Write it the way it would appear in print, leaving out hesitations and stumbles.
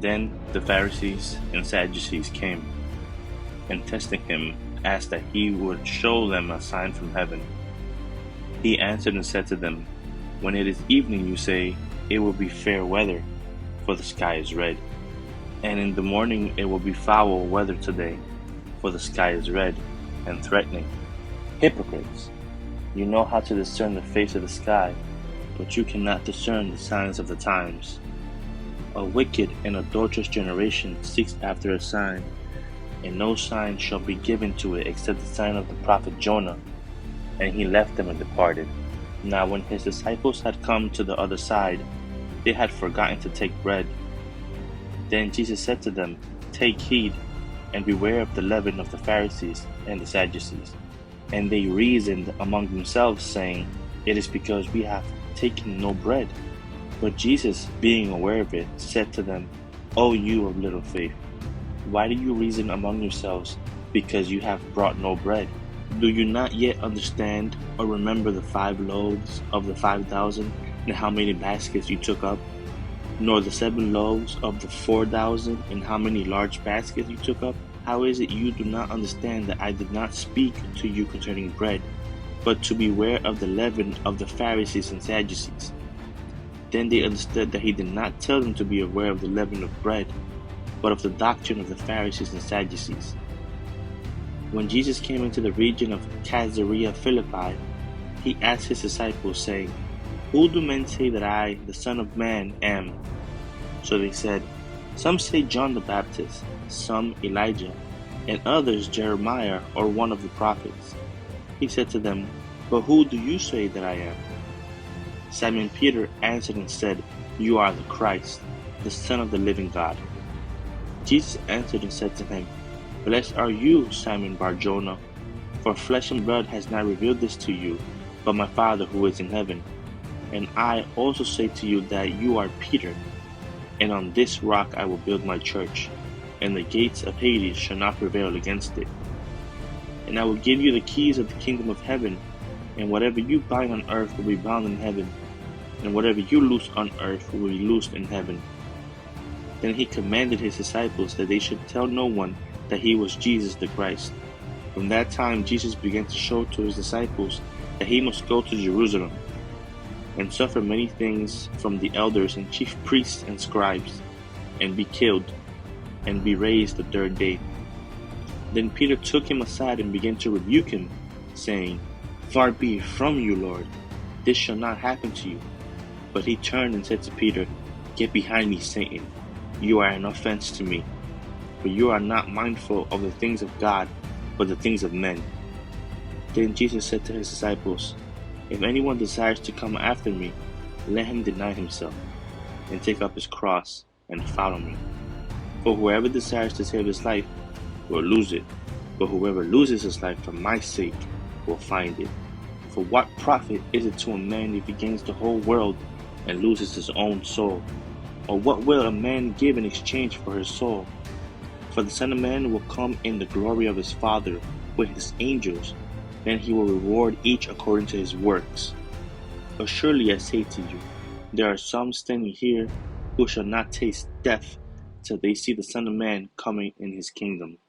Then the Pharisees and Sadducees came, and testing him, asked that he would show them a sign from heaven. He answered and said to them, When it is evening, you say, It will be fair weather, for the sky is red. And in the morning it will be foul weather today, for the sky is red and threatening. Hypocrites! You know how to discern the face of the sky, but you cannot discern the signs of the times. A wicked and adulterous generation seeks after a sign, and no sign shall be given to it except the sign of the prophet Jonah. And he left them and departed. Now when his disciples had come to the other side, they had forgotten to take bread. Then Jesus said to them, Take heed, and beware of the leaven of the Pharisees and the Sadducees. And they reasoned among themselves, saying, It is because we have taken no bread. But Jesus, being aware of it, said to them, O you of little faith, why do you reason among yourselves, because you have brought no bread? Do you not yet understand or remember the 5 loaves of the 5,000, and how many baskets you took up? Nor the 7 loaves of the 4,000, and how many large baskets you took up? How is it you do not understand that I did not speak to you concerning bread, but to beware of the leaven of the Pharisees and Sadducees? Then they understood that he did not tell them to be aware of the leaven of bread, but of the doctrine of the Pharisees and Sadducees. When Jesus came into the region of Caesarea Philippi, he asked his disciples, saying, Who do men say that I, the Son of Man, am? So they said, Some say John the Baptist, some Elijah, and others Jeremiah or one of the prophets. He said to them, But who do you say that I am? Simon Peter answered and said, You are the Christ, the Son of the living God. Jesus answered and said to him, Blessed are you, Simon Bar-Jonah, for flesh and blood has not revealed this to you, but my Father who is in heaven. And I also say to you that you are Peter, and on this rock I will build my church, and the gates of Hades shall not prevail against it. And I will give you the keys of the kingdom of heaven, and whatever you bind on earth will be bound in heaven, and whatever you loose on earth will be loosed in heaven. Then he commanded his disciples that they should tell no one that he was Jesus the Christ. From that time Jesus began to show to his disciples that he must go to Jerusalem, and suffer many things from the elders and chief priests and scribes, and be killed, and be raised the 3rd day. Then Peter took him aside and began to rebuke him, saying, Far be it from you, Lord, this shall not happen to you. But he turned and said to Peter, Get behind me, Satan, you are an offense to me, for you are not mindful of the things of God, but the things of men. Then Jesus said to his disciples, If anyone desires to come after me, let him deny himself, and take up his cross, and follow me. For whoever desires to save his life will lose it, but whoever loses his life for my sake will find it. For what profit is it to a man if he gains the whole world and loses his own soul? Or what will a man give in exchange for his soul? For the Son of Man will come in the glory of his Father with his angels, then he will reward each according to his works. Assuredly I say to you, there are some standing here who shall not taste death till they see the Son of Man coming in his kingdom.